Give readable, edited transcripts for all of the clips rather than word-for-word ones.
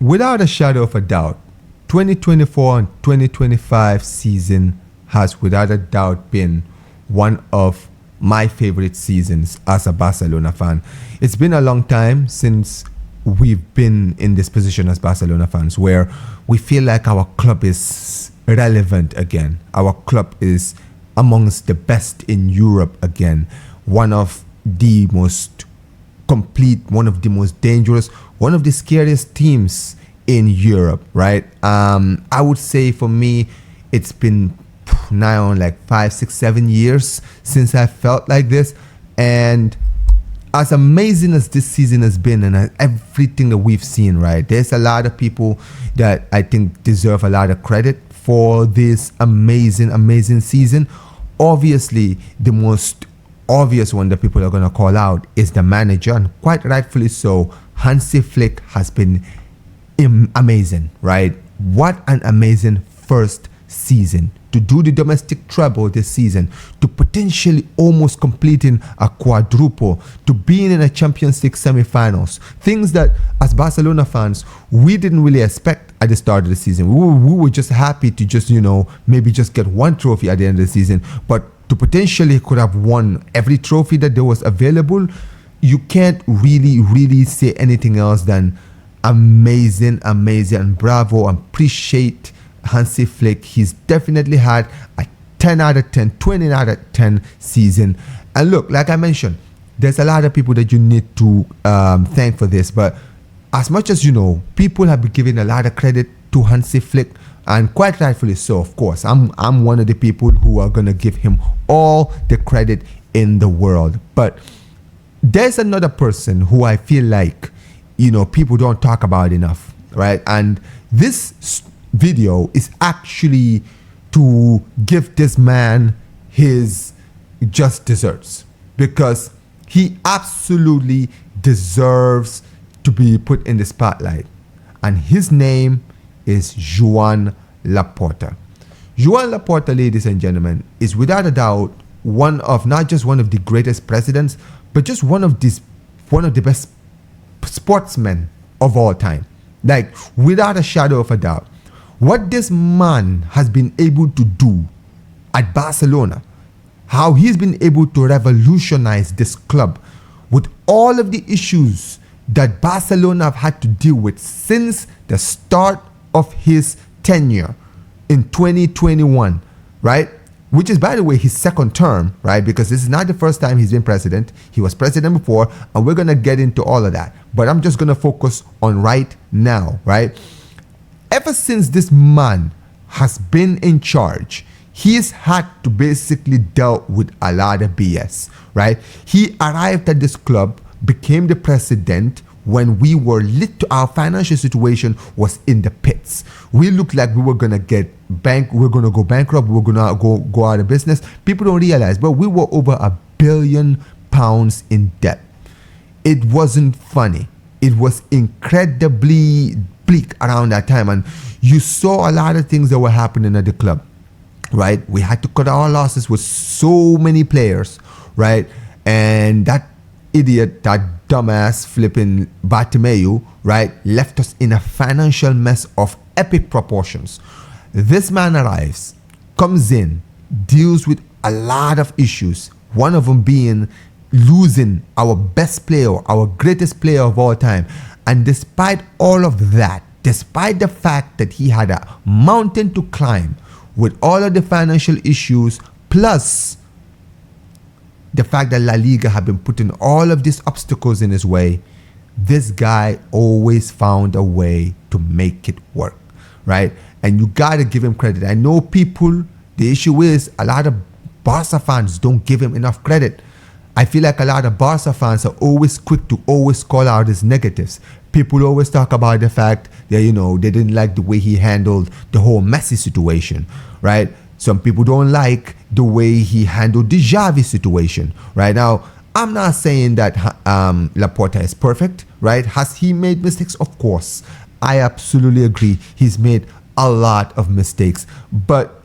without a shadow of a doubt, 2024 and 2025 season has without a doubt been one of my favorite seasons as a Barcelona fan. It's been a long time since we've been in this position as Barcelona fans where we feel like our club is relevant again. Our club is amongst the best in Europe again. One of the most complete, one of the most dangerous, one of the scariest teams in Europe, right? I would say for me, it's been now like 5, 6, 7 years since I felt like this. And as amazing as this season has been and everything that we've seen, right, there's a lot of people that I think deserve a lot of credit for this amazing season. Obviously, the most obvious one that people are going to call out is the manager, and quite rightfully so. Hansi Flick has been amazing, right? What an amazing first season. To do the domestic treble this season, to potentially almost completing a quadruple, to being in a Champions League semi-finals, things that as Barcelona fans we didn't really expect at the start of the season. We were just happy to just, maybe just get one trophy at the end of the season, but to potentially could have won every trophy that there was available, you can't really say anything else than amazing, and bravo, appreciate Hansi Flick. He's definitely had a 10 out of 10, 20 out of 10 season. And look, like I mentioned, there's a lot of people that you need to thank for this. But as much as people have been giving a lot of credit to Hansi Flick, and quite rightfully so, of course. I'm one of the people who are going to give him all the credit in the world. But there's another person who I feel like, people don't talk about enough, right? And this video is actually to give this man his just desserts, because he absolutely deserves to be put in the spotlight. And his name is Joan Laporta. Joan Laporta, ladies and gentlemen, is without a doubt not just one of the greatest presidents, but just one of the best sportsmen of all time. Like, without a shadow of a doubt. What this man has been able to do at Barcelona, how he's been able to revolutionize this club with all of the issues that Barcelona have had to deal with since the start of his tenure in 2021, right? Which is, by the way, his second term, right? Because this is not the first time he's been president. He was president before, and we're going to get into all of that. But I'm just going to focus on right now, right? Ever since this man has been in charge, he's had to basically deal with a lot of BS, right? He arrived at this club, became the president when we were our financial situation was in the pits. We looked like we were gonna go bankrupt, we were gonna go out of business. People don't realize, but we were over £1 billion in debt. It wasn't funny. It was incredibly bleak around that time, and you saw a lot of things that were happening at the club, right? We had to cut our losses with so many players, right? And that idiot, that dumbass flipping Bartomeu, right, left us in a financial mess of epic proportions. This man arrives, comes in, deals with a lot of issues, one of them being losing our best player, our greatest player of all time. And despite all of that, despite the fact that he had a mountain to climb with all of the financial issues, plus the fact that La Liga had been putting all of these obstacles in his way, this guy always found a way to make it work, right? And you gotta give him credit. I know people, the issue is a lot of Barca fans don't give him enough credit. I feel like a lot of Barca fans are always quick to always call out his negatives. People always talk about the fact that, they didn't like the way he handled the whole Messi situation, right? Some people don't like the way he handled the Xavi situation. Right now, I'm not saying that Laporta is perfect, right? Has he made mistakes? Of course. I absolutely agree. He's made a lot of mistakes. But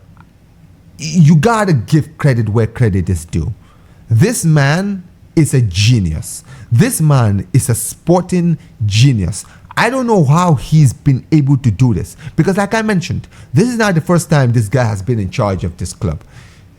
you gotta give credit where credit is due. This man is a genius. This man is a sporting genius. I don't know how he's been able to do this. Because like I mentioned, this is not the first time this guy has been in charge of this club.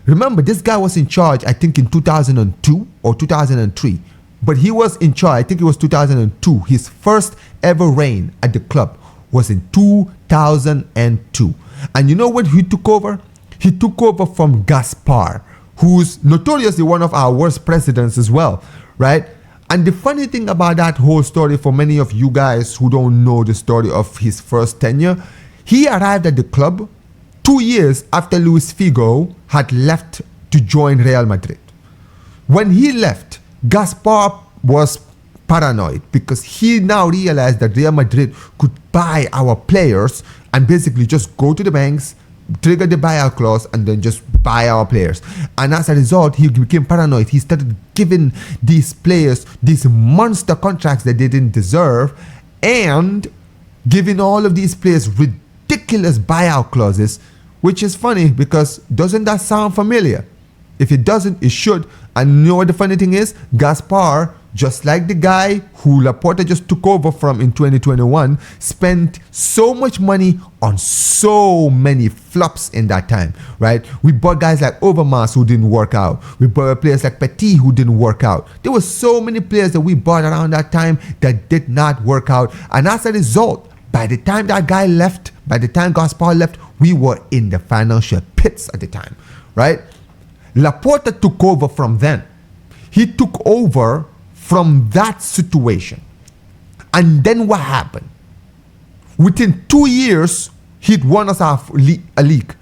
Remember, this guy was in charge, I think, in 2002 or 2003. But he was in charge, I think it was 2002. His first ever reign at the club was in 2002. And you know when he took over? He took over from Gaspar, who's notoriously one of our worst presidents as well, right? And the funny thing about that whole story, for many of you guys who don't know the story of his first tenure, he arrived at the club 2 years after Luis Figo had left to join Real Madrid. When he left, Gaspar was paranoid because he now realized that Real Madrid could buy our players and basically just go to the banks, trigger the buyout clause, and then just buy our players. And as a result, he became paranoid. He started giving these players these monster contracts that they didn't deserve, and giving all of these players ridiculous buyout clauses, which is funny because doesn't that sound familiar? If it doesn't, it should. And you know what the funny thing is? Gaspar, just like the guy who Laporta just took over from in 2021, spent so much money on so many flops in that time, right? We bought guys like Overmars who didn't work out. We bought players like Petit who didn't work out. There were so many players that we bought around that time that did not work out. And as a result, by the time that guy left, by the time Gaspar left, we were in the financial pits at the time, right? Laporta took over from then. He took over from that situation. And then what happened? Within 2 years, he'd won us a league,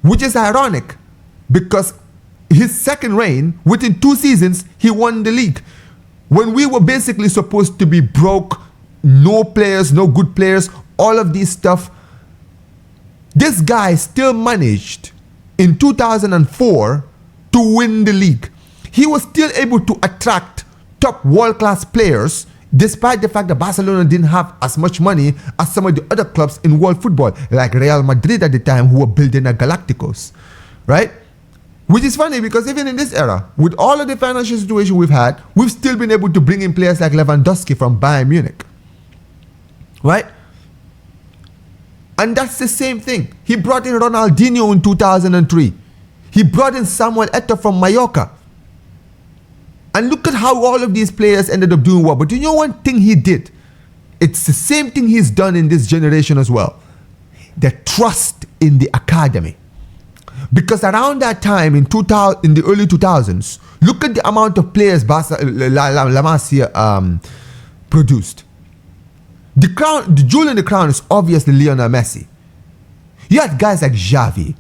which is ironic because his second reign, within 2 seasons, he won the league. When we were basically supposed to be broke, no players, no good players, all of this stuff, this guy still managed in 2004 to win the league. He was still able to attract top world-class players despite the fact that Barcelona didn't have as much money as some of the other clubs in world football, like Real Madrid at the time, who were building a Galacticos, right? Which is funny because even in this era, with all of the financial situation we've had, we've still been able to bring in players like Lewandowski from Bayern Munich, right? And that's the same thing. He brought in Ronaldinho in 2003. He brought in Samuel Eto'o from Mallorca. And look at how all of these players ended up doing well. But you know one thing he did? It's the same thing he's done in this generation as well. The trust in the academy. Because around that time in the early 2000s, look at the amount of players La Masia produced. The jewel in the crown is obviously Lionel Messi. You had guys like Xavi,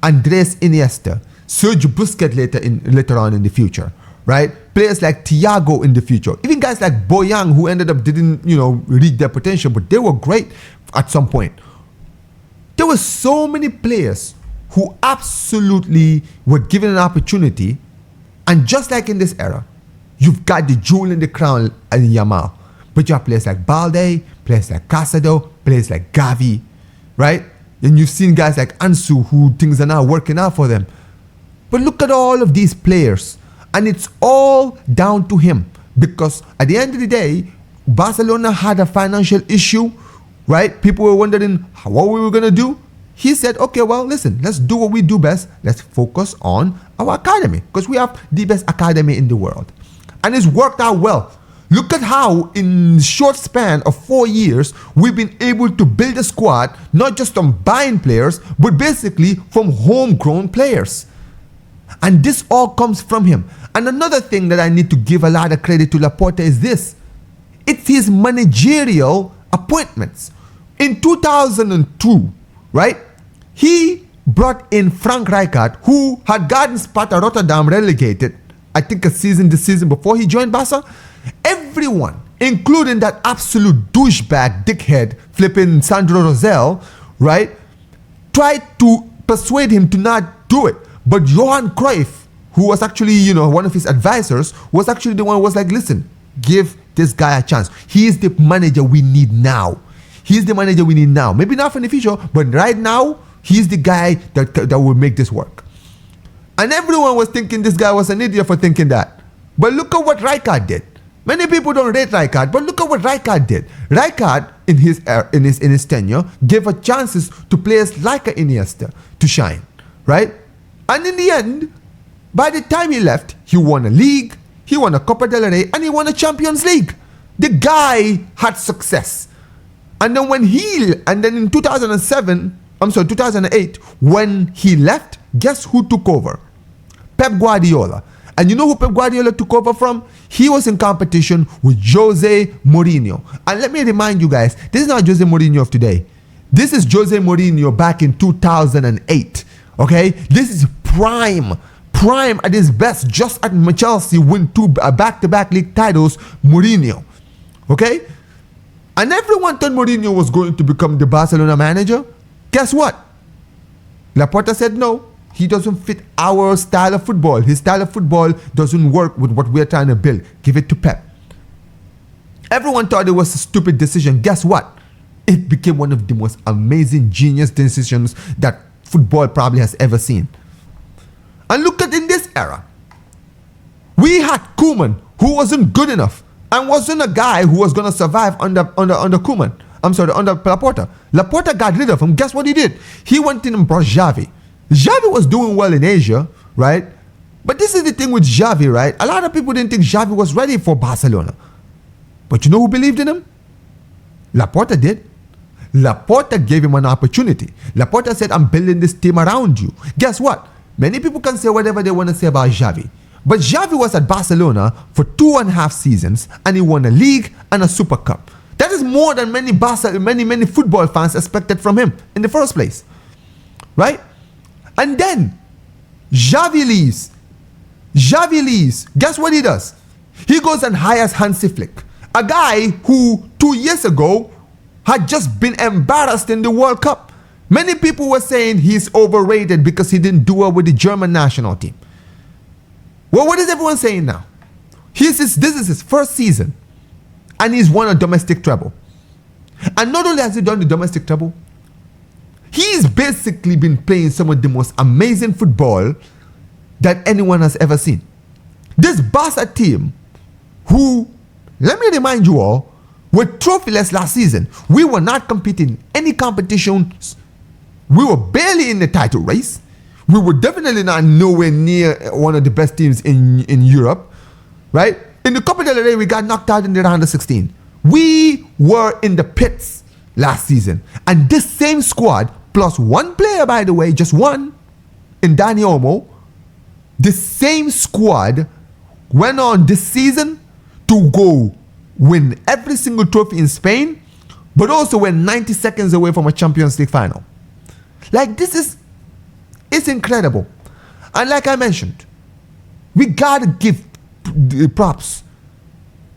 Andres Iniesta, Sergio Busquets later on in the future, right? Players like Thiago in the future. Even guys like Boyang, who ended up didn't, reach their potential, but they were great at some point. There were so many players who absolutely were given an opportunity, and just like in this era, you've got the jewel in the crown in Yamal. But you have players like Balde, players like Casado, players like Gavi, right? And you've seen guys like Ansu who things are now working out for them. But look at all of these players. And it's all down to him. Because at the end of the day, Barcelona had a financial issue, right? People were wondering what we were going to do. He said, okay, well, listen, let's do what we do best. Let's focus on our academy. Because we have the best academy in the world. And it's worked out well. Look at how in short span of 4 years, we've been able to build a squad, not just from buying players, but basically from homegrown players. And this all comes from him. And another thing that I need to give a lot of credit to Laporta is this. It's his managerial appointments. In 2002, right, he brought in Frank Rijkaard, who had gotten Sparta Rotterdam relegated, I think the season before he joined Barca. Everyone, including that absolute douchebag, dickhead, flipping Sandro Rosell, right, tried to persuade him to not do it. But Johan Cruyff, who was actually, one of his advisors, was actually the one who was like, listen, give this guy a chance. He is the manager we need now. He's the manager we need now. Maybe not for the future, but right now, he's the guy that will make this work. And everyone was thinking this guy was an idiot for thinking that. But look at what Rijkaard did. Many people don't rate Rijkaard, but look at what Rijkaard did. Rijkaard, in his tenure, gave a chances to players like Iniesta to shine, right? And in the end, by the time he left, he won a league, he won a Copa del Rey, and he won a Champions League. The guy had success. And then in 2008, when he left, guess who took over? Pep Guardiola. And you know who Pep Guardiola took over from? He was in competition with Jose Mourinho. And let me remind you guys, this is not Jose Mourinho of today. This is Jose Mourinho back in 2008. Okay? This is prime at his best, just at Chelsea win 2 back-to-back league titles, Mourinho. Okay? And everyone thought Mourinho was going to become the Barcelona manager. Guess what? Laporta said no. He doesn't fit our style of football. His style of football doesn't work with what we're trying to build. Give it to Pep. Everyone thought it was a stupid decision. Guess what? It became one of the most amazing, genius decisions that football probably has ever seen. And look at in this era. We had Koeman, who wasn't good enough and wasn't a guy who was going to survive under Koeman. Under Laporta. Laporta got rid of him. Guess what he did? He went in and brought Xavi. Xavi was doing well in Asia, right? But this is the thing with Xavi, right? A lot of people didn't think Xavi was ready for Barcelona. But you know who believed in him? Laporta did. Laporta gave him an opportunity. Laporta said, I'm building this team around you. Guess what? Many people can say whatever they want to say about Xavi. But Xavi was at Barcelona for 2.5 seasons and he won a league and a Super Cup. That is more than many football fans expected from him in the first place. Right? And then Xavi leaves. Guess what he does? He goes and hires Hansi Flick, a guy who 2 years ago had just been embarrassed in the World Cup. Many people were saying he's overrated because he didn't do well with the German national team. Well, what is everyone saying now? This is his first season and he's won a domestic treble. And not only has he done the domestic treble, he's basically been playing some of the most amazing football that anyone has ever seen. This Barca team, who, let me remind you all, were trophyless last season. We were not competing in any competitions. We were barely in the title race. We were definitely not nowhere near one of the best teams in Europe, right? In the Copa del Rey, we got knocked out in the round of 16. We were in the pits last season. And this same squad, plus one player, by the way, just one, in Dani Olmo, the same squad went on this season to go win every single trophy in Spain, but also went 90 seconds away from a Champions League final. Like, it's incredible. And like I mentioned, we gotta give the props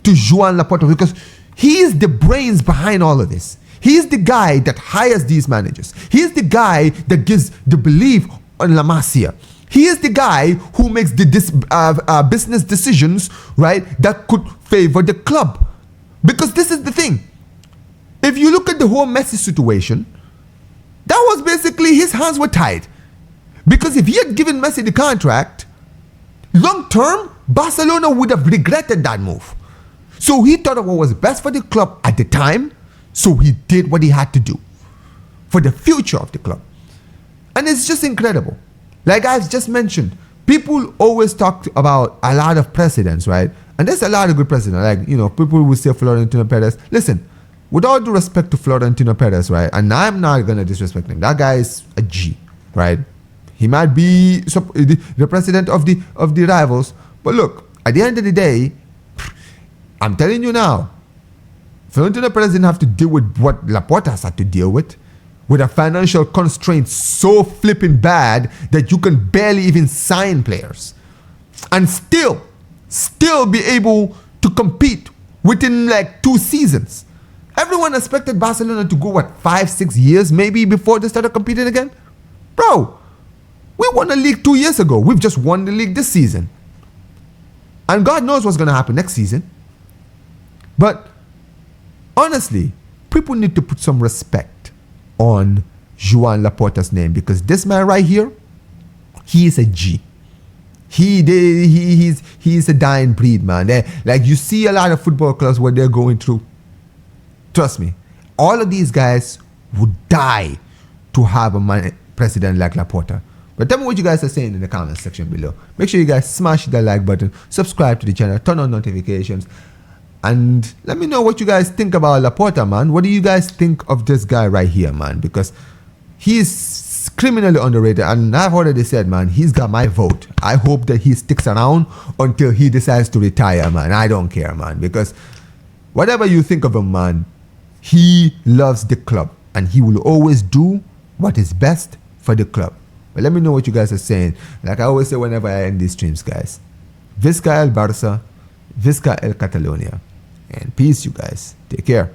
to Joan Laporta because he is the brains behind all of this. He's the guy that hires these managers. He's the guy that gives the belief on La Masia. He is the guy who makes the business decisions, right, that could favor the club. Because this is the thing. If you look at the whole Messi situation, that was basically his hands were tied. Because if he had given Messi the contract, long term, Barcelona would have regretted that move. So he thought of what was best for the club at the time, so he did what he had to do for the future of the club. And it's just incredible. Like I've just mentioned, people always talk about a lot of presidents, right? And there's a lot of good presidents. Like, you know, people will say Florentino Perez. Listen, with all due respect to Florentino Perez, right? And I'm not going to disrespect him. That guy is a G, right? He might be the president of the rivals. But look, at the end of the day, I'm telling you now, Florentino Perez didn't have to deal with what Laporta has had to deal with a financial constraint so flipping bad that you can barely even sign players. And still be able to compete within like 2 seasons. Everyone expected Barcelona to go, 5-6 years maybe before they started competing again? Bro, we won the league 2 years ago. We've just won the league this season. And God knows what's going to happen next season. But honestly, people need to put some respect on Joan Laporta's name because this man right here, he is a G. He's a dying breed, man. Like, you see a lot of football clubs, what they're going through. Trust me, all of these guys would die to have a president like Laporta. But tell me what you guys are saying in the comment section below. Make sure you guys smash the like button, subscribe to the channel, turn on notifications, and let me know what you guys think about Laporta, man. What do you guys think of this guy right here, man? Because he's criminally underrated, and I've already said, man, he's got my vote. I hope that he sticks around until he decides to retire, man. I don't care, man, because whatever you think of him, man, he loves the club, and he will always do what is best for the club. But let me know what you guys are saying. Like I always say whenever I end these streams, guys, Visca el Barça, Visca el Catalonia. And peace, you guys. Take care.